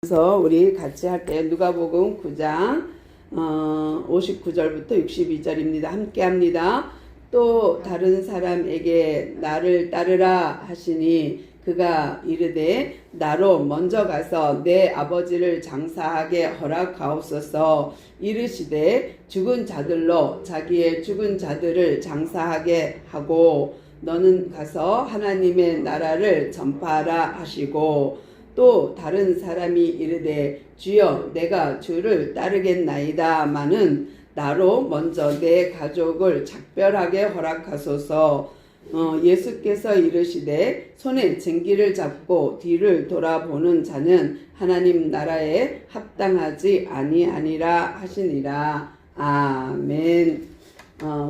그래서 우리 같이 할게요. 누가복음 9장 59절부터 62절입니다. 함께 합니다. 또 다른 사람에게 나를 따르라 하시니 그가 이르되 나로 먼저 가서 내 아버지를 장사하게 허락하옵소서. 이르시되 죽은 자들로 자기의 죽은 자들을 장사하게 하고 너는 가서 하나님의 나라를 전파하라 하시고, 또 다른 사람이 이르되 주여 내가 주를 따르겠나이다마는 나로 먼저 내 가족을 작별하게 허락하소서. 예수께서 이르시되 손에 쟁기를 잡고 뒤를 돌아보는 자는 하나님 나라에 합당하지 아니하니라 하시니라. 아멘.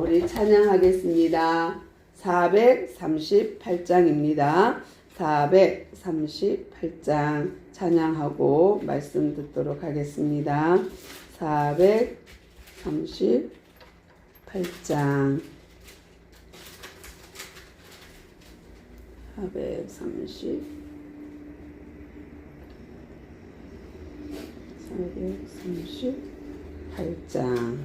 우리 찬양하겠습니다. 438장입니다. 438장 찬양하고 말씀 듣도록 하겠습니다. 438장 438장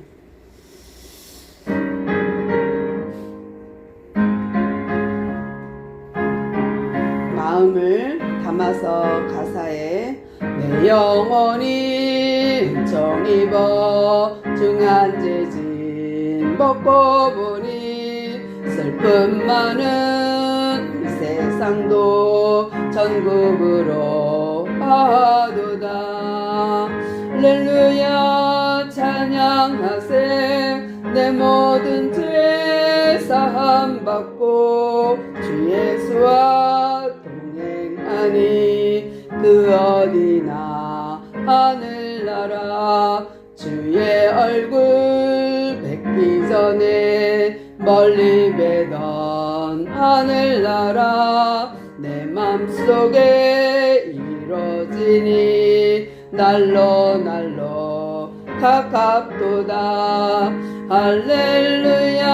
마음을 담아서 가사에 내 영혼이 정입어 중한 재진 벗고 보니 슬픔 많은 이 세상도 전국으로 하도다. 할렐루야 찬양하세. 내 모든 죄 사함 받고 주 예수와 동행하니 그 어디나 하늘나라 주의 얼굴 뵙기 전에 멀리 뵈던 하늘나라 내 맘속에 이루어지니 날로 날로 가깝도다. 할렐루야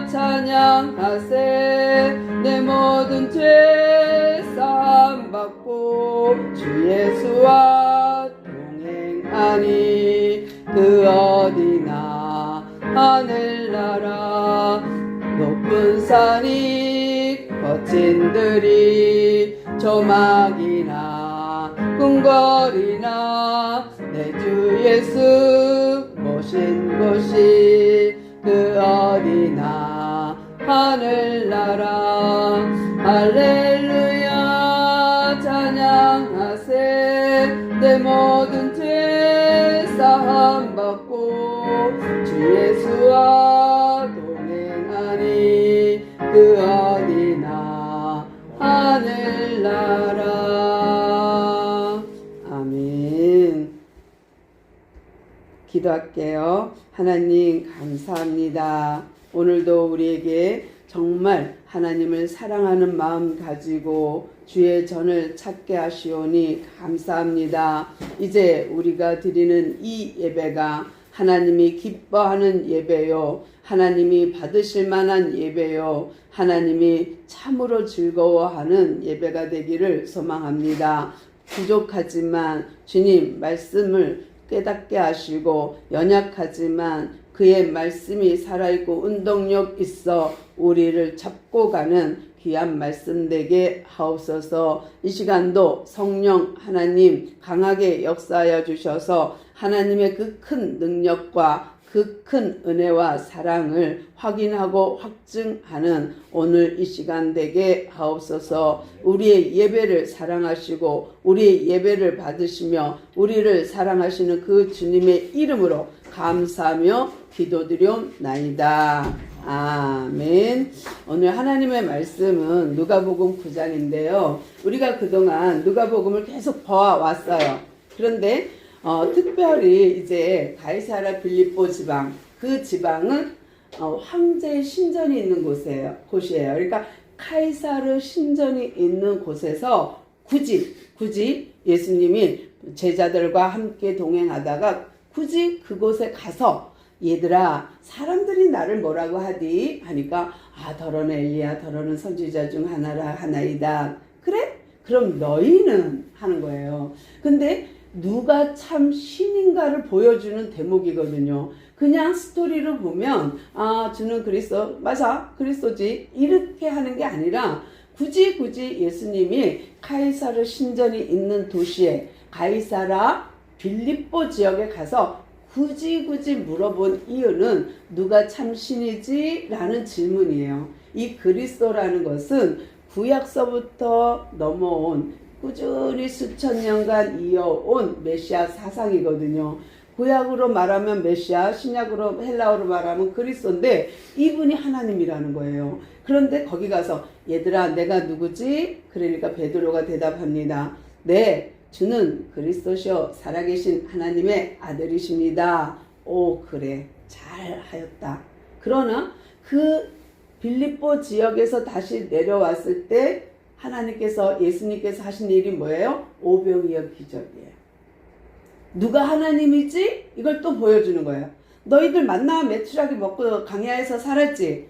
찬양하세. 내 모든 죄 사함 받고 주 예수와 동행하니 그 어디나 하늘나라 높은 산이 거친 들이 조막이나 궁궐이나 내 주 예수 모신 곳이 그 어디나 하늘나라. 할렐루야 찬양하세. 내 모든 죄 사함 받고 주 예수와 동행하니 그 어디나 하늘나라. 아멘. 기도할게요. 하나님 감사합니다. 오늘도 우리에게 정말 하나님을 사랑하는 마음 가지고 주의 전을 찾게 하시오니 감사합니다. 이제 우리가 드리는 이 예배가 하나님이 기뻐하는 예배요, 하나님이 받으실 만한 예배요, 하나님이 참으로 즐거워하는 예배가 되기를 소망합니다. 부족하지만 주님 말씀을 깨닫게 하시고 연약하지만 그의 말씀이 살아있고 운동력 있어 우리를 잡고 가는 귀한 말씀 되게 하옵소서. 이 시간도 성령 하나님 강하게 역사하여 주셔서 하나님의 그 큰 능력과 그 큰 은혜와 사랑을 확인하고 확증하는 오늘 이 시간 되게 하옵소서. 우리의 예배를 사랑하시고 우리의 예배를 받으시며 우리를 사랑하시는 그 주님의 이름으로 감사하며 기도드리옵나이다. 아멘. 오늘 하나님의 말씀은 누가복음 9장인데요. 우리가 그동안 누가복음을 계속 봐왔어요. 그런데 특별히 이제 가이사랴 빌립보 지방, 그 지방은 황제의 신전이 있는 곳이에요. 그러니까 카이사르 신전이 있는 곳에서 굳이 예수님이 제자들과 함께 동행하다가 굳이 그곳에 가서 얘들아 사람들이 나를 뭐라고 하디? 하니까 더러는 엘리야 더러는 선지자 중 하나이다. 그래? 그럼 너희는 하는 거예요. 근데 누가 참 신인가를 보여주는 대목이거든요. 그냥 스토리를 보면 아 주는 그리스도 맞아 그리스도지 이렇게 하는 게 아니라 굳이 예수님이 카이사르 신전이 있는 도시에 가이사라 빌립보 지역에 가서 굳이 물어본 이유는 누가 참 신이지? 라는 질문이에요. 이 그리스도라는 것은 구약서부터 넘어온 꾸준히 수천 년간 이어온 메시아 사상이거든요. 구약으로 말하면 메시아, 신약으로 헬라어로 말하면 그리스도인데 이분이 하나님이라는 거예요. 그런데 거기 가서 얘들아 내가 누구지? 그러니까 베드로가 대답합니다. 네, 주는 그리스도시요 살아계신 하나님의 아들이십니다. 오 그래 잘하였다. 그러나 그 빌립보 지역에서 다시 내려왔을 때 하나님께서 예수님께서 하신 일이 뭐예요? 오병이어 기적이에요. 누가 하나님이지? 이걸 또 보여주는 거예요. 너희들 만나 메추라기 먹고 광야에서 살았지?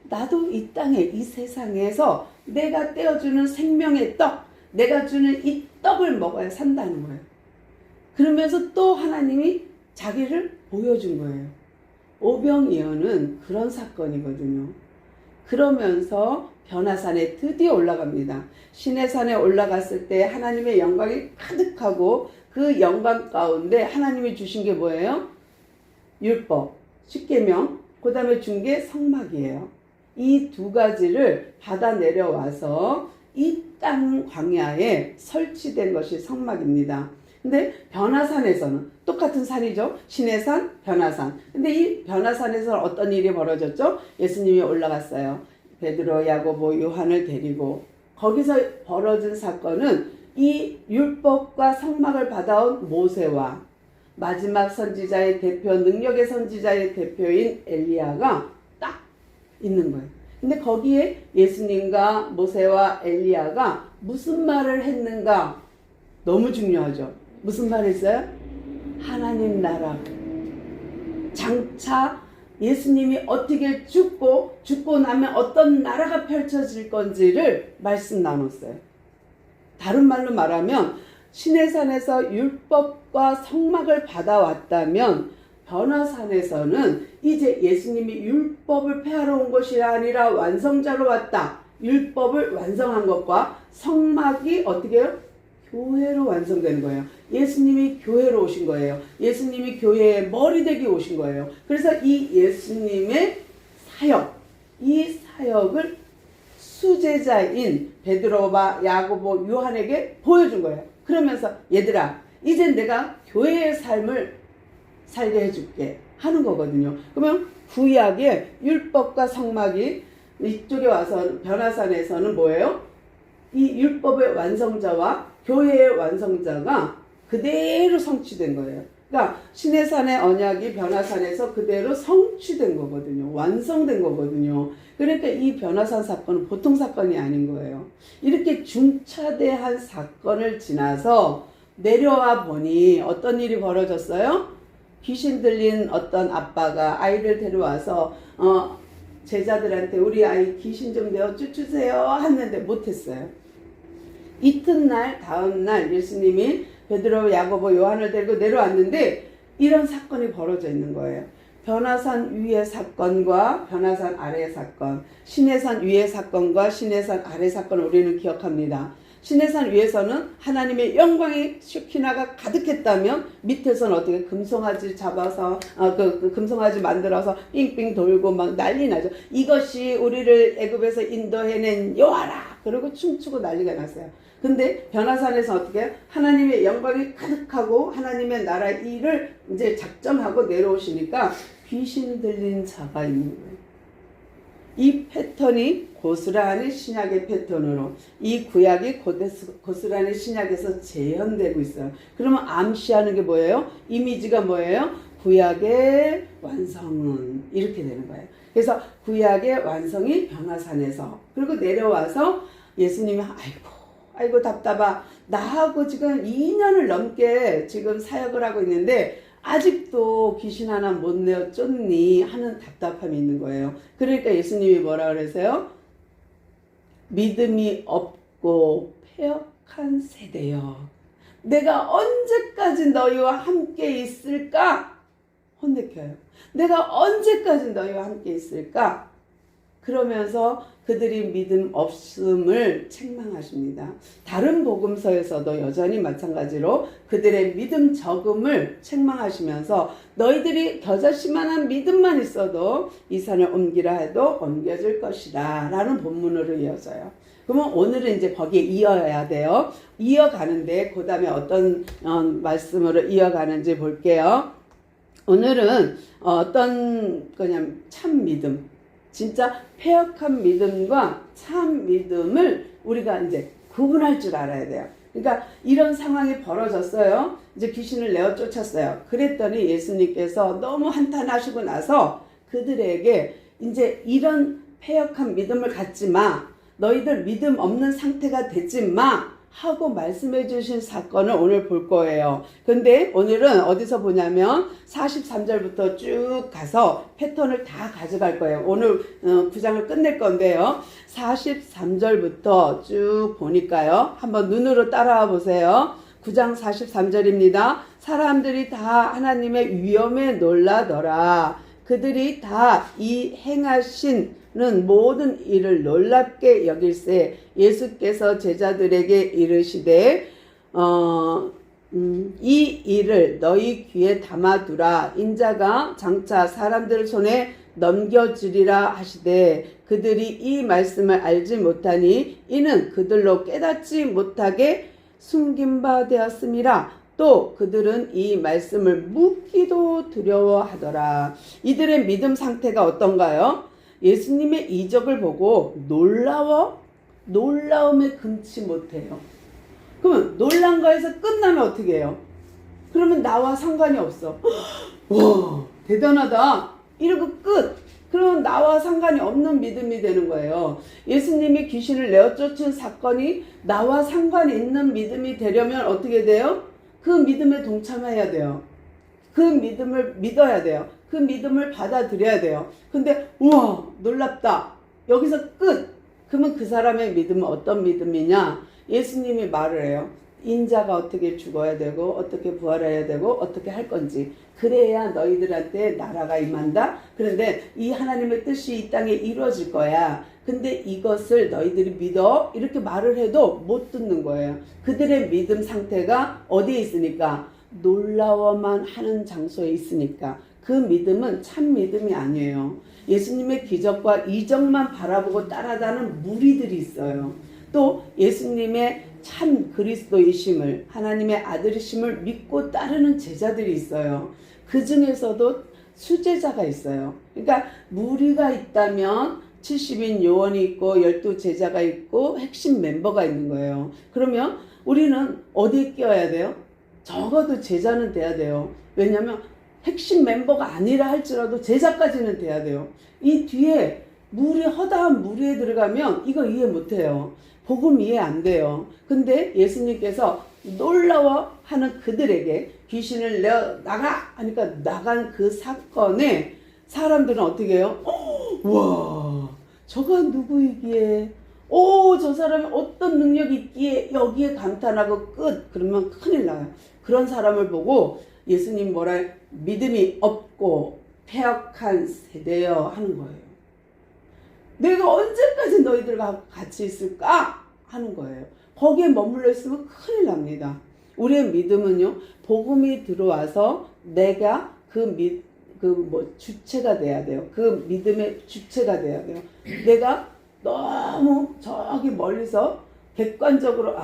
나도 이 땅에 이 세상에서 내가 떼어주는 생명의 떡, 내가 주는 이 떡을 먹어야 산다는 거예요. 그러면서 또 하나님이 자기를 보여준 거예요. 오병이어는 그런 사건이거든요. 그러면서 변화산에 드디어 올라갑니다. 시내산에 올라갔을 때 하나님의 영광이 가득하고 그 영광 가운데 하나님이 주신 게 뭐예요? 율법, 십계명, 그 다음에 준 게 성막이에요. 이 두 가지를 받아 내려와서 이 땅 광야에 설치된 것이 성막입니다. 근데 변화산에서는 똑같은 산이죠. 시내산, 변화산. 근데 이 변화산에서 어떤 일이 벌어졌죠? 예수님이 올라갔어요. 베드로, 야고보, 요한을 데리고 거기서 벌어진 사건은 이 율법과 성막을 받아온 모세와 마지막 선지자의 대표, 능력의 선지자의 대표인 엘리야가 딱 있는 거예요. 근데 거기에 예수님과 모세와 엘리야가 무슨 말을 했는가? 너무 중요하죠. 무슨 말 했어요? 하나님 나라. 장차 예수님이 어떻게 죽고 나면 어떤 나라가 펼쳐질 건지를 말씀 나눴어요. 다른 말로 말하면 시내산에서 율법과 성막을 받아왔다면 변화산에서는 이제 예수님이 율법을 폐하러 온 것이 아니라 완성자로 왔다. 율법을 완성한 것과 성막이 어떻게 해요? 교회로 완성되는 거예요. 예수님이 교회로 오신 거예요. 예수님이 교회의 머리 되기 오신 거예요. 그래서 이 예수님의 사역, 이 사역을 수제자인 베드로와 야고보, 요한에게 보여준 거예요. 그러면서 얘들아, 이제 내가 교회의 삶을 살게 해줄게 하는 거거든요. 그러면 구약의 율법과 성막이 이쪽에 와서 변화산에서는 뭐예요? 이 율법의 완성자와 교회의 완성자가 그대로 성취된 거예요. 그러니까 시내산의 언약이 변화산에서 그대로 성취된 거거든요. 완성된 거거든요. 그러니까 이 변화산 사건은 보통 사건이 아닌 거예요. 이렇게 중차대한 사건을 지나서 내려와 보니 어떤 일이 벌어졌어요? 귀신 들린 어떤 아빠가 아이를 데려와서 제자들한테 우리 아이 귀신 좀 내어주세요 했는데 못했어요. 이튿날 다음날 예수님이 베드로, 야고보, 요한을 데리고 내려왔는데 이런 사건이 벌어져 있는 거예요. 변화산 위의 사건과 변화산 아래의 사건, 시내산 위의 사건과 시내산 아래 사건을 우리는 기억합니다. 시내산 위에서는 하나님의 영광이 슈키나가 가득했다면 밑에서는 어떻게 금송아지 잡아서 금송아지 만들어서 삥삥 돌고 막 난리 나죠. 이것이 우리를 애굽에서 인도해낸 여호와라. 그리고 춤추고 난리가 났어요. 근데 변화산에서 어떻게 하나님의 영광이 가득하고 하나님의 나라 일을 이제 작정하고 내려오시니까 귀신 들린 자가 있는 거예요. 이 패턴이 고스란히 신약의 패턴으로 이 구약이 고스란히 신약에서 재현되고 있어요. 그러면 암시하는 게 뭐예요? 이미지가 뭐예요? 구약의 완성은 이렇게 되는 거예요. 그래서 구약의 완성이 변화산에서 그리고 내려와서 예수님이 아이고 답답하 나하고 지금 2년을 넘게 지금 사역을 하고 있는데 아직도 귀신 하나 못 내어 쫓니 하는 답답함이 있는 거예요. 그러니까 예수님이 뭐라 그러세요? 믿음이 없고 폐역한 세대여, 내가 언제까지 너희와 함께 있을까? 혼내켜요. 내가 언제까지 너희와 함께 있을까? 그러면서 그들이 믿음 없음을 책망하십니다. 다른 복음서에서도 여전히 마찬가지로 그들의 믿음 적음을 책망하시면서 너희들이 겨자씨만한 믿음만 있어도 이 산을 옮기라 해도 옮겨질 것이다 라는 본문으로 이어져요. 그러면 오늘은 이제 거기에 이어야 돼요. 이어가는데 그 다음에 어떤 말씀으로 이어가는지 볼게요. 오늘은 어떤 그냥 참 믿음, 진짜 폐역한 믿음과 참 믿음을 우리가 이제 구분할 줄 알아야 돼요. 그러니까 이런 상황이 벌어졌어요. 이제 귀신을 내어 쫓았어요. 그랬더니 예수님께서 너무 한탄하시고 나서 그들에게 이제 이런 폐역한 믿음을 갖지 마, 너희들 믿음 없는 상태가 되지 마 하고 말씀해 주신 사건을 오늘 볼 거예요. 근데 오늘은 어디서 보냐면 43절부터 쭉 가서 패턴을 다 가져갈 거예요. 오늘 9장을 끝낼 건데요. 43절부터 쭉 보니까요. 한번 눈으로 따라와 보세요. 9장 43절입니다. 사람들이 다 하나님의 위엄에 놀라더라. 그들이 다 이 행하신 모든 일을 놀랍게 여길세 예수께서 제자들에게 이르시되 이 일을 너희 귀에 담아두라. 인자가 장차 사람들 손에 넘겨주리라 하시되 그들이 이 말씀을 알지 못하니 이는 그들로 깨닫지 못하게 숨긴 바 되었음이라. 또 그들은 이 말씀을 묻기도 두려워하더라. 이들의 믿음 상태가 어떤가요? 예수님의 이적을 보고 놀라움에 금치 못해요. 그러면 놀란 거에서 끝나면 어떻게 해요? 그러면 나와 상관이 없어. 와, 대단하다 이러고 끝. 그러면 나와 상관이 없는 믿음이 되는 거예요. 예수님이 귀신을 내어쫓은 사건이 나와 상관이 있는 믿음이 되려면 어떻게 돼요? 그 믿음에 동참해야 돼요. 그 믿음을 믿어야 돼요. 그 믿음을 받아들여야 돼요. 근데 우와 놀랍다 여기서 끝. 그러면 그 사람의 믿음은 어떤 믿음이냐? 예수님이 말을 해요. 인자가 어떻게 죽어야 되고 어떻게 부활해야 되고 어떻게 할 건지, 그래야 너희들한테 나라가 임한다. 그런데 이 하나님의 뜻이 이 땅에 이루어질 거야. 근데 이것을 너희들이 믿어 이렇게 말을 해도 못 듣는 거예요. 그들의 믿음 상태가 어디에 있으니까? 놀라워만 하는 장소에 있으니까. 그 믿음은 참 믿음이 아니에요. 예수님의 기적과 이적만 바라보고 따라가는 무리들이 있어요. 또 예수님의 참 그리스도이심을, 하나님의 아들이심을 믿고 따르는 제자들이 있어요. 그 중에서도 수제자가 있어요. 그러니까 무리가 있다면 70인 요원이 있고 12제자가 있고 핵심 멤버가 있는 거예요. 그러면 우리는 어디에 끼어야 돼요? 적어도 제자는 돼야 돼요. 왜냐하면 핵심 멤버가 아니라 할지라도 제자까지는 돼야 돼요. 이 뒤에 허다한 무리에 들어가면 이거 이해 못해요. 복음 이해 안 돼요. 근데 예수님께서 놀라워하는 그들에게 귀신을 내어 나가 하니까 나간 그 사건에 사람들은 어떻게 해요? 와, 저가 누구이기에, 저 사람이 어떤 능력이 있기에 여기에 감탄하고 끝. 그러면 큰일 나요. 그런 사람을 보고 예수님 뭐라 믿음이 없고 폐역한 세대여 하는 거예요. 내가 언제까지 너희들과 같이 있을까 하는 거예요. 거기에 머물러 있으면 큰일 납니다. 우리의 믿음은요, 복음이 들어와서 내가 주체가 돼야 돼요. 그 믿음의 주체가 돼야 돼요. 내가 너무 저기 멀리서 객관적으로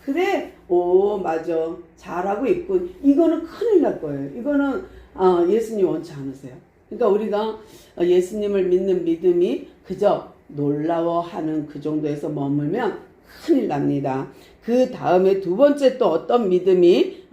그래, 맞아, 잘하고 있군, 이거는 큰일 날 거예요. 이거는 예수님 원치 않으세요. 그러니까 우리가 예수님을 믿는 믿음이 그저 놀라워하는 그 정도에서 머물면 큰일 납니다. 그 다음에 두 번째 또 어떤 믿음이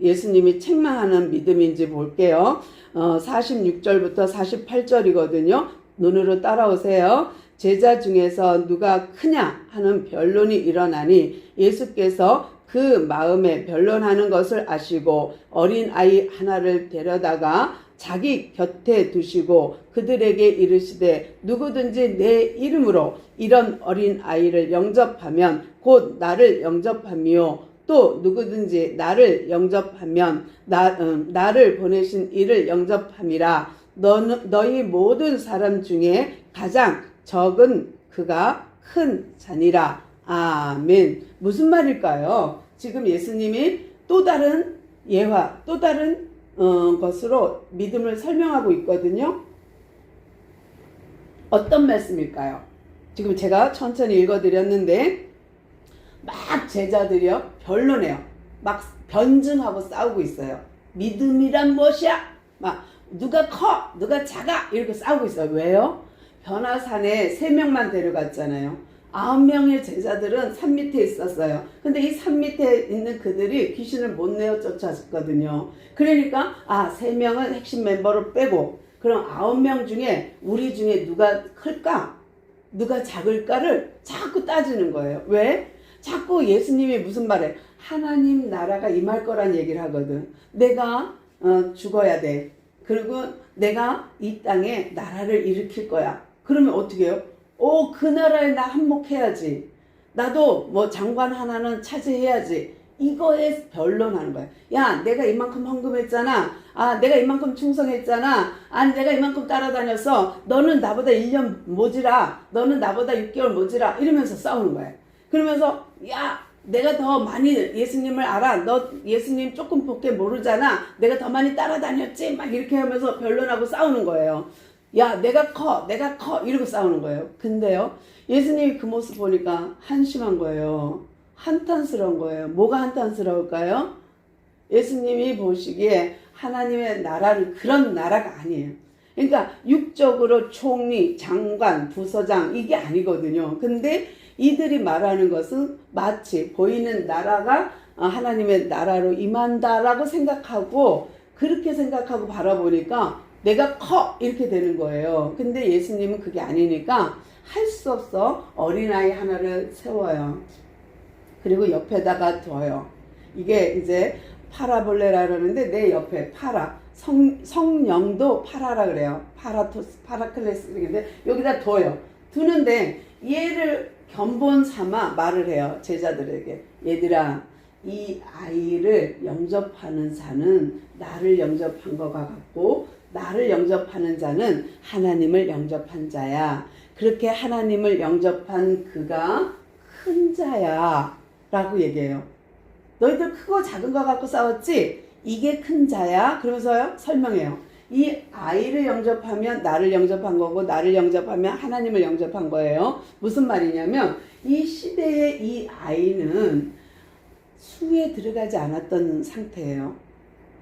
예수님이 책망하는 믿음인지 볼게요. 46절부터 48절이거든요. 눈으로 따라오세요. 제자 중에서 누가 크냐 하는 변론이 일어나니 예수께서 그 마음에 변론하는 것을 아시고 어린 아이 하나를 데려다가 자기 곁에 두시고 그들에게 이르시되 누구든지 내 이름으로 이런 어린 아이를 영접하면 곧 나를 영접함이요 또 누구든지 나를 영접하면 나를 보내신 이를 영접함이라. 너희 모든 사람 중에 가장 적은 그가 큰 자니라. 아멘. 무슨 말일까요? 지금 예수님이 또 다른 예화, 또 다른 것으로 믿음을 설명하고 있거든요. 어떤 말씀일까요? 지금 제가 천천히 읽어드렸는데 막 제자들이요 변론해요. 막 변증하고 싸우고 있어요. 믿음이란 무엇이야? 막 누가 커? 누가 작아? 이렇게 싸우고 있어요. 왜요? 변화산에 3명만 데려갔잖아요. 9명의 제자들은 산 밑에 있었어요. 근데 이 산 밑에 있는 그들이 귀신을 못 내어 쫓았거든요. 그러니까 3명은 핵심 멤버를 빼고 그럼 9명 중에 우리 중에 누가 클까? 누가 작을까를 자꾸 따지는 거예요. 왜? 자꾸 예수님이 무슨 말해? 하나님 나라가 임할 거란 얘기를 하거든. 내가 죽어야 돼. 그리고 내가 이 땅에 나라를 일으킬 거야. 그러면 어떻게 해요? 그 나라에 나 한몫해야지. 나도 뭐 장관 하나는 차지해야지. 이거에 변론하는 거야. 야, 내가 이만큼 헌금했잖아. 내가 이만큼 충성했잖아. 내가 이만큼 따라다녔어. 너는 나보다 1년 모지라. 너는 나보다 6개월 모지라. 이러면서 싸우는 거야. 그러면서 야, 내가 더 많이 예수님을 알아. 너 예수님 조금 밖에 모르잖아. 내가 더 많이 따라다녔지. 막 이렇게 하면서 변론하고 싸우는 거예요. 야, 내가 커. 이러고 싸우는 거예요. 근데요, 예수님이 그 모습 보니까 한심한 거예요. 한탄스러운 거예요. 뭐가 한탄스러울까요? 예수님이 보시기에 하나님의 나라는 그런 나라가 아니에요. 그러니까 육적으로 총리, 장관, 부서장 이게 아니거든요. 근데 이들이 말하는 것은 마치 보이는 나라가 하나님의 나라로 임한다라고 생각하고 그렇게 생각하고 바라보니까 내가 커 이렇게 되는 거예요. 근데 예수님은 그게 아니니까 할 수 없어 어린아이 하나를 세워요. 그리고 옆에다가 둬요. 이게 이제 파라볼레라 그러는데 내 옆에 파라 성령도 파라라 그래요. 파라클레스 그런데 여기다 둬요. 두는데 얘를 견본 삼아 말을 해요. 제자들에게. 얘들아, 이 아이를 영접하는 자는 나를 영접한 것과 같고 나를 영접하는 자는 하나님을 영접한 자야. 그렇게 하나님을 영접한 그가 큰 자야 라고 얘기해요. 너희들 크고 작은 거 갖고 싸웠지? 이게 큰 자야. 그러면서요 설명해요. 이 아이를 영접하면 나를 영접한 거고 나를 영접하면 하나님을 영접한 거예요. 무슨 말이냐면 이 시대의 이 아이는 수에 들어가지 않았던 상태예요.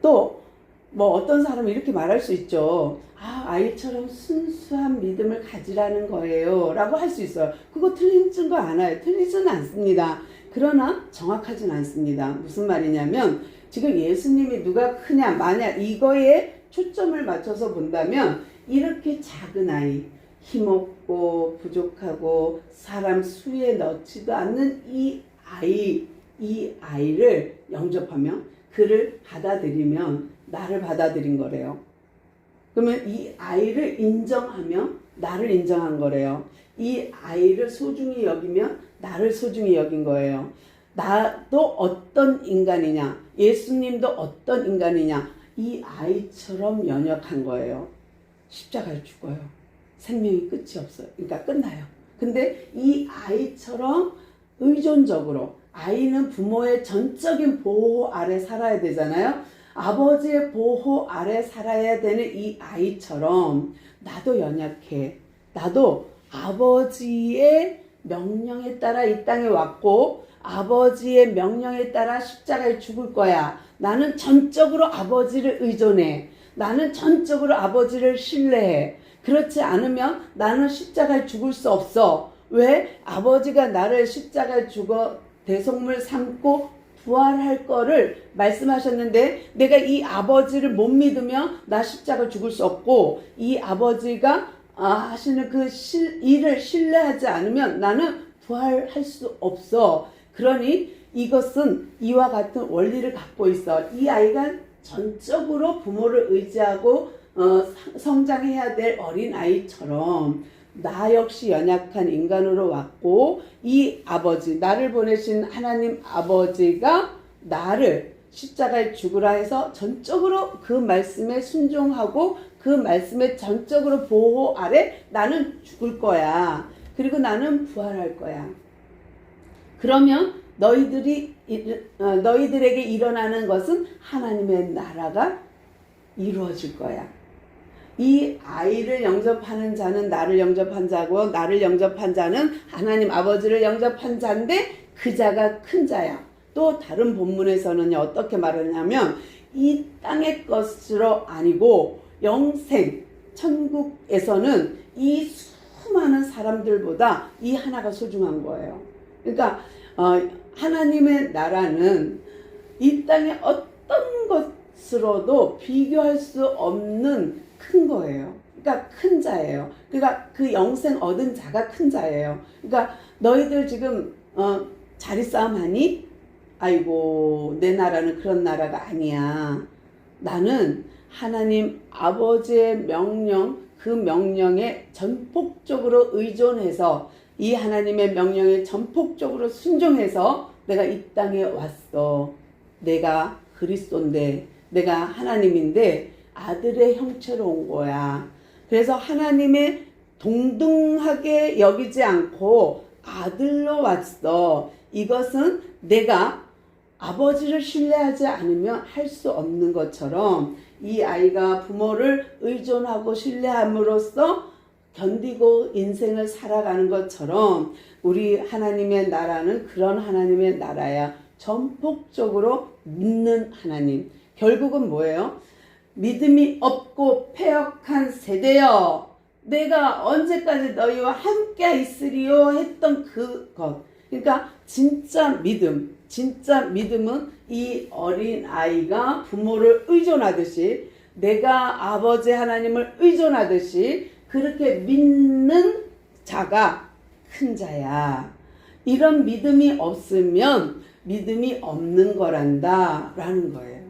또 뭐 어떤 사람은 이렇게 말할 수 있죠. 아이처럼 순수한 믿음을 가지라는 거예요 라고 할 수 있어요. 그거 틀리진 거 않아요. 틀리지는 않습니다. 그러나 정확하진 않습니다. 무슨 말이냐면 지금 예수님이 누가 크냐 만약 이거에 초점을 맞춰서 본다면 이렇게 작은 아이, 힘없고 부족하고 사람 수에 넣지도 않는 이 아이를 영접하면 그를 받아들이면 나를 받아들인 거래요. 그러면 이 아이를 인정하면 나를 인정한 거래요. 이 아이를 소중히 여기면 나를 소중히 여긴 거예요. 나도 어떤 인간이냐, 예수님도 어떤 인간이냐, 이 아이처럼 연약한 거예요. 십자가를 죽어요. 생명이 끝이 없어요. 그러니까 끝나요. 근데 이 아이처럼 의존적으로 아이는 부모의 전적인 보호 아래 살아야 되잖아요. 아버지의 보호 아래 살아야 되는 이 아이처럼 나도 연약해. 나도 아버지의 명령에 따라 이 땅에 왔고 아버지의 명령에 따라 십자가에 죽을 거야. 나는 전적으로 아버지를 의존해. 나는 전적으로 아버지를 신뢰해. 그렇지 않으면 나는 십자가에 죽을 수 없어. 왜? 아버지가 나를 십자가에 죽어 대속물 삼고 부활할 거를 말씀하셨는데 내가 이 아버지를 못 믿으면 나 십자가 죽을 수 없고 이 아버지가 하시는 그 일을 신뢰하지 않으면 나는 부활할 수 없어. 그러니 이것은 이와 같은 원리를 갖고 있어. 이 아이가 전적으로 부모를 의지하고 성장해야 될 어린아이처럼 나 역시 연약한 인간으로 왔고 이 아버지, 나를 보내신 하나님 아버지가 나를 십자가에 죽으라 해서 전적으로 그 말씀에 순종하고 그 말씀에 전적으로 보호 아래 나는 죽을 거야. 그리고 나는 부활할 거야. 그러면 너희들에게 일어나는 것은 하나님의 나라가 이루어질 거야. 이 아이를 영접하는 자는 나를 영접한 자고 나를 영접한 자는 하나님 아버지를 영접한 자인데 그 자가 큰 자야. 또 다른 본문에서는 어떻게 말하냐면 이 땅의 것으로 아니고 영생, 천국에서는 이 수많은 사람들보다 이 하나가 소중한 거예요. 그러니까 하나님의 나라는 이 땅의 어떤 것으로도 비교할 수 없는 큰 거예요. 그러니까 큰 자예요. 그러니까 그 영생 얻은 자가 큰 자예요. 그러니까 너희들 지금 자리 싸움 하니? 아이고 내 나라는 그런 나라가 아니야. 나는 하나님 아버지의 명령, 그 명령에 전폭적으로 의존해서 이 하나님의 명령에 전폭적으로 순종해서 내가 이 땅에 왔어. 내가 그리스도인데, 내가 하나님인데 아들의 형체로 온 거야. 그래서 하나님의 동등하게 여기지 않고 아들로 왔어. 이것은 내가 아버지를 신뢰하지 않으면 할 수 없는 것처럼 이 아이가 부모를 의존하고 신뢰함으로써 견디고 인생을 살아가는 것처럼 우리 하나님의 나라는 그런 하나님의 나라야. 전폭적으로 믿는 하나님. 결국은 뭐예요? 믿음이 없고 패역한 세대여, 내가 언제까지 너희와 함께 있으리요 했던 그것. 그러니까 진짜 믿음은 이 어린 아이가 부모를 의존하듯이, 내가 아버지 하나님을 의존하듯이 그렇게 믿는 자가 큰 자야. 이런 믿음이 없으면 믿음이 없는 거란다 라는 거예요.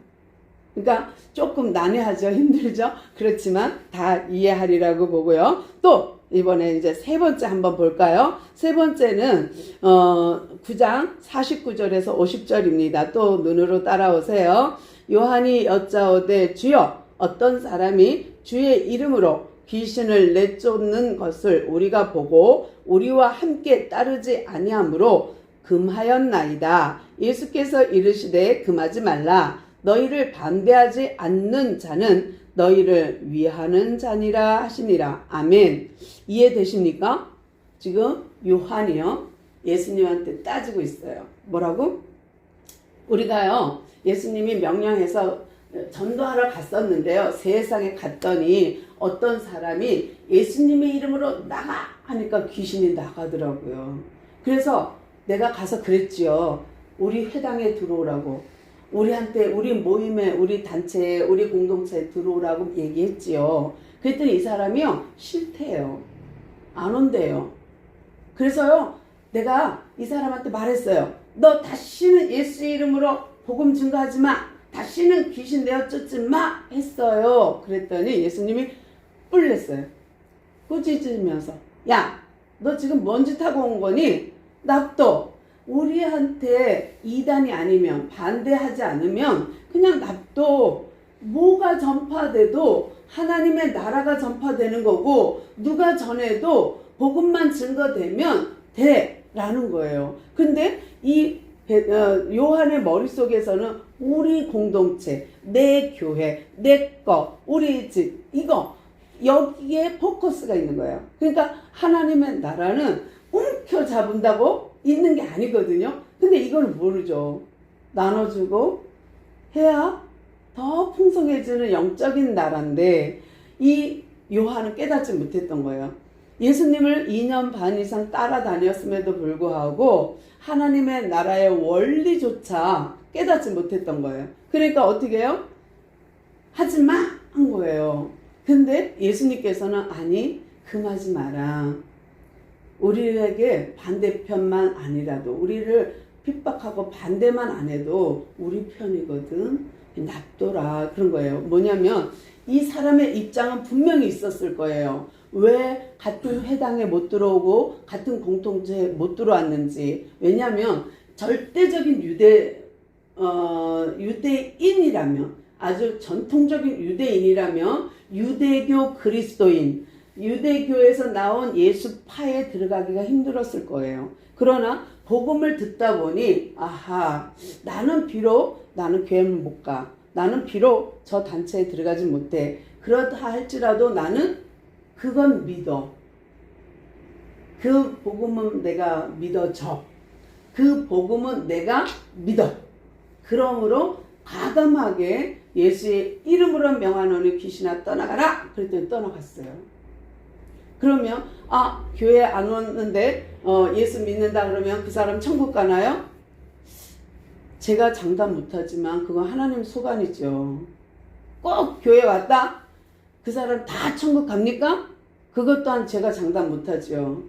그러니까 조금 난해하죠. 힘들죠. 그렇지만 다 이해하리라고 보고요. 또 이번에 이제 세 번째 한번 볼까요? 세 번째는 9장 49절에서 50절입니다. 또 눈으로 따라오세요. 요한이 여짜오되 주여, 어떤 사람이 주의 이름으로 귀신을 내쫓는 것을 우리가 보고 우리와 함께 따르지 아니하므로 금하였나이다. 예수께서 이르시되 금하지 말라. 너희를 반대하지 않는 자는 너희를 위하는 자니라 하시니라. 아멘. 이해되십니까? 지금 요한이요, 예수님한테 따지고 있어요. 뭐라고? 우리가요, 예수님이 명령해서 전도하러 갔었는데요. 세상에 갔더니 어떤 사람이 예수님의 이름으로 나가 하니까 귀신이 나가더라고요. 그래서 내가 가서 그랬지요. 우리 회당에 들어오라고. 우리한테, 우리 모임에, 우리 단체에, 우리 공동체에 들어오라고 얘기했지요. 그랬더니 이 사람이요, 싫대요. 안 온대요. 그래서요, 내가 이 사람한테 말했어요. 너 다시는 예수 이름으로 복음 증거하지 마. 다시는 귀신 내어쫓지 마. 했어요. 그랬더니 예수님이 뿔냈어요. 꾸짖으면서, 야, 너 지금 뭔 짓 하고 온 거니? 납둬. 우리한테 이단이 아니면, 반대하지 않으면 그냥 납둬. 뭐가 전파돼도 하나님의 나라가 전파되는 거고, 누가 전해도 복음만 증거되면 돼 라는 거예요. 근데 이 요한의 머릿속에서는 우리 공동체, 내 교회, 내 거, 우리 집, 이거 여기에 포커스가 있는 거예요. 그러니까 하나님의 나라는 움켜잡은다고 있는 게 아니거든요. 근데 이걸 모르죠. 나눠주고 해야 더 풍성해지는 영적인 나라인데 이 요한은 깨닫지 못했던 거예요. 예수님을 2년 반 이상 따라다녔음에도 불구하고 하나님의 나라의 원리조차 깨닫지 못했던 거예요. 그러니까 어떻게 해요? 하지 마! 한 거예요. 근데 예수님께서는 아니, 금하지 마라. 우리에게 반대편만 아니라도, 우리를 핍박하고 반대만 안 해도 우리 편이거든. 납둬라 그런 거예요. 뭐냐면 이 사람의 입장은 분명히 있었을 거예요. 왜 같은 회당에 못 들어오고 같은 공동체에 못 들어왔는지. 왜냐하면 절대적인 유대인이라면, 아주 전통적인 유대인이라면 유대교 그리스도인, 유대교에서 나온 예수파에 들어가기가 힘들었을 거예요. 그러나 복음을 듣다 보니 아하, 나는 교회는 못 가. 나는 비록 저 단체에 들어가지 못해. 그렇다 할지라도 나는 그건 믿어. 그 복음은 내가 믿어져. 그 복음은 내가 믿어. 그러므로 과감하게 예수의 이름으로 명하노니 귀신아 떠나가라. 그랬더니 떠나갔어요. 그러면 교회 안 왔는데 예수 믿는다 그러면 그 사람 천국 가나요? 제가 장담 못하지만 그건 하나님 소관이죠. 꼭 교회 왔다? 그 사람 다 천국 갑니까? 그것 또한 제가 장담 못하죠.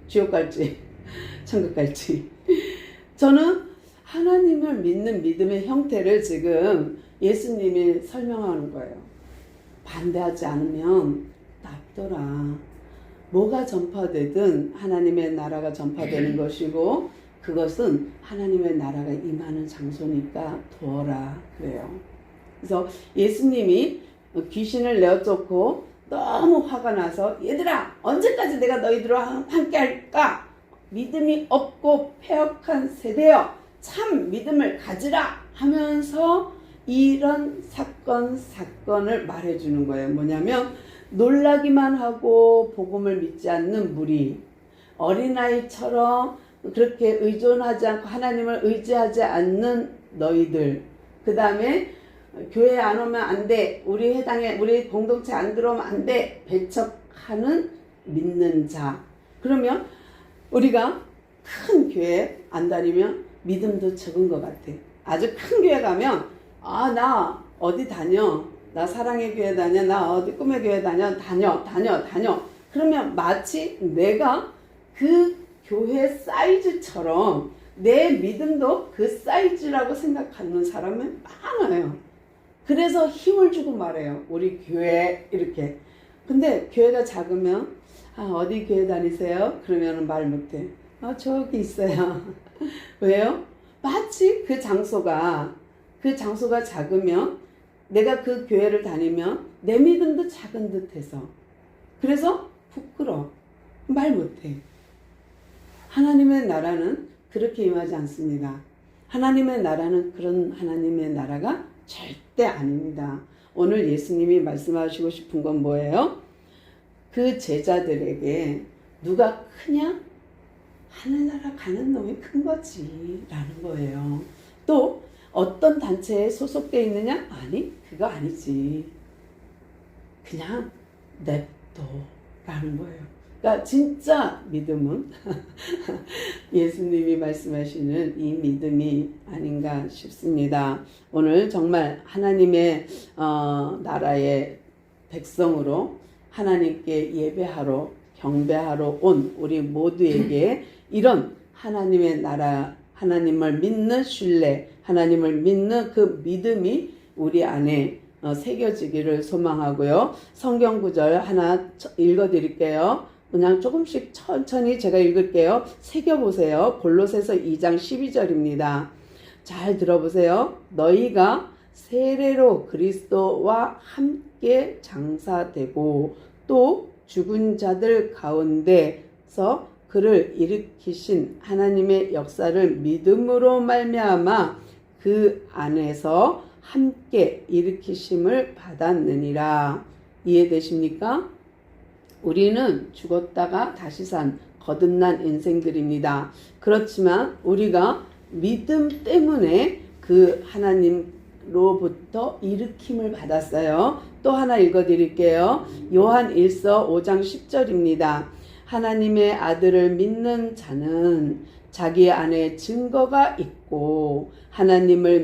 지옥 갈지 천국 갈지. 저는 하나님을 믿는 믿음의 형태를 지금 예수님이 설명하는 거예요. 반대하지 않으면 납둬라. 뭐가 전파되든 하나님의 나라가 전파되는 것이고 그것은 하나님의 나라가 임하는 장소니까 두어라 그래요. 그래서 예수님이 귀신을 내어쫓고 너무 화가 나서 얘들아 언제까지 내가 너희들과 함께 할까? 믿음이 없고 패역한 세대여 참 믿음을 가지라 하면서 이런 사건을 말해주는 거예요. 뭐냐면 놀라기만 하고 복음을 믿지 않는 무리, 어린아이처럼 그렇게 의존하지 않고 하나님을 의지하지 않는 너희들, 그 다음에 교회 안 오면 안 돼, 우리 회당에 우리 공동체 안 들어오면 안 돼, 배척하는 믿는 자. 그러면 우리가 큰 교회 안 다니면 믿음도 적은 것 같아. 아주 큰 교회 가면 나 어디 다녀, 나 사랑의 교회 다녀, 나 어디 꿈의 교회 다녀. 그러면 마치 내가 그 교회 사이즈처럼 내 믿음도 그 사이즈라고 생각하는 사람은 많아요. 그래서 힘을 주고 말해요. 우리 교회 이렇게. 근데 교회가 작으면 어디 교회 다니세요? 그러면 말 못해. 저기 있어요. 왜요? 마치 그 장소가 작으면 내가 그 교회를 다니면 내 믿음도 작은 듯해서 그래서 부끄러워. 말 못해. 하나님의 나라는 그렇게 임하지 않습니다. 하나님의 나라는 그런 하나님의 나라가 절대 아닙니다. 오늘 예수님이 말씀하시고 싶은 건 뭐예요? 그 제자들에게 누가 크냐? 하늘나라 가는 놈이 큰 거지 라는 거예요. 또 어떤 단체에 소속되어 있느냐? 아니, 그거 아니지. 그냥 냅둬 라는 거예요. 그러니까 진짜 믿음은 예수님이 말씀하시는 이 믿음이 아닌가 싶습니다. 오늘 정말 하나님의 나라의 백성으로 하나님께 예배하러 경배하러 온 우리 모두에게 이런 하나님의 나라, 하나님을 믿는 신뢰, 하나님을 믿는 그 믿음이 우리 안에 새겨지기를 소망하고요. 성경 구절 하나 읽어드릴게요. 그냥 조금씩 천천히 제가 읽을게요. 새겨보세요. 골로새서 2장 12절입니다. 잘 들어보세요. 너희가 세례로 그리스도와 함께 장사되고 또 죽은 자들 가운데서 그를 일으키신 하나님의 역사를 믿음으로 말미암아 그 안에서 함께 일으키심을 받았느니라. 이해되십니까? 우리는 죽었다가 다시 산 거듭난 인생들입니다. 그렇지만 우리가 믿음 때문에 그 하나님로부터 일으킴을 받았어요. 또 하나 읽어드릴게요. 요한 1서 5장 10절입니다. 하나님의 아들을 믿는 자는 자기 안에 증거가 있고 하나님을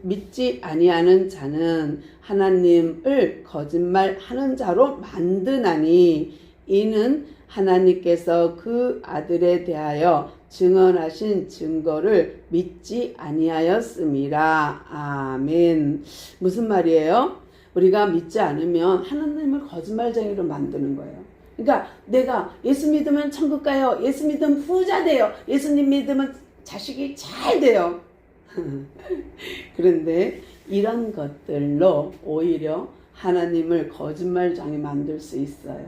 믿지 아니하는 자는 하나님을 거짓말하는 자로 만드나니 이는 하나님께서 그 아들에 대하여 증언하신 증거를 믿지 아니하였음이라. 아멘. 무슨 말이에요? 우리가 믿지 않으면 하나님을 거짓말쟁이로 만드는 거예요. 그러니까 내가 예수 믿으면 천국 가요. 예수 믿으면 부자 돼요. 예수님 믿으면 자식이 잘 돼요. 그런데 이런 것들로 오히려 하나님을 거짓말쟁이 만들 수 있어요.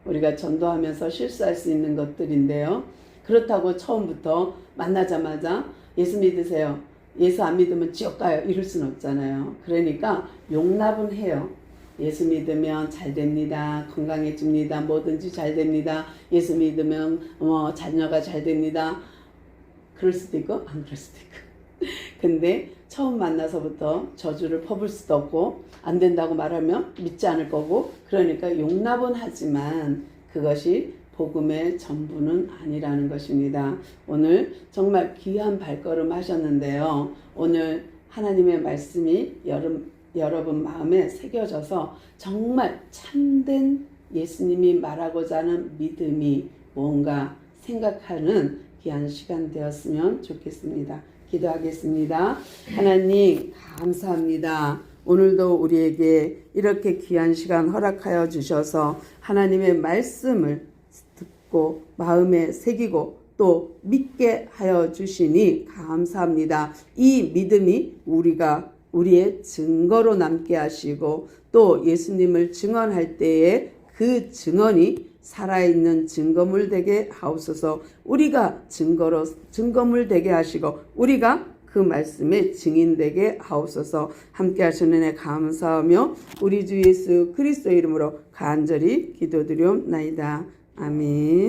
우리가 전도하면서 실수할 수 있는 것들인데요. 그렇다고 처음부터 만나자마자 예수 믿으세요. 예수 안 믿으면 지옥 가요. 이럴 수는 없잖아요. 그러니까 용납은 해요. 예수 믿으면 잘 됩니다. 건강해집니다. 뭐든지 잘 됩니다. 예수 믿으면 자녀가 잘 됩니다. 그럴 수도 있고 안 그럴 수도 있고. 근데 처음 만나서부터 저주를 퍼볼 수도 없고 안 된다고 말하면 믿지 않을 거고, 그러니까 용납은 하지만 그것이 복음의 전부는 아니라는 것입니다. 오늘 정말 귀한 발걸음 하셨는데요. 오늘 하나님의 말씀이 여러분 마음에 새겨져서 정말 참된 예수님이 말하고자 하는 믿음이 뭔가 생각하는 귀한 시간 되었으면 좋겠습니다. 기도하겠습니다. 하나님 감사합니다. 오늘도 우리에게 이렇게 귀한 시간 허락하여 주셔서 하나님의 말씀을 듣고 마음에 새기고 또 믿게 하여 주시니 감사합니다. 이 믿음이 우리의 증거로 남게 하시고 또 예수님을 증언할 때에 그 증언이 살아있는 증거물 되게 하옵소서. 우리가 증거물 되게 하시고 우리가 그 말씀의 증인 되게 하옵소서. 함께 하시는 은혜 감사하며 우리 주 예수 그리스도 이름으로 간절히 기도드리옵나이다. 아멘.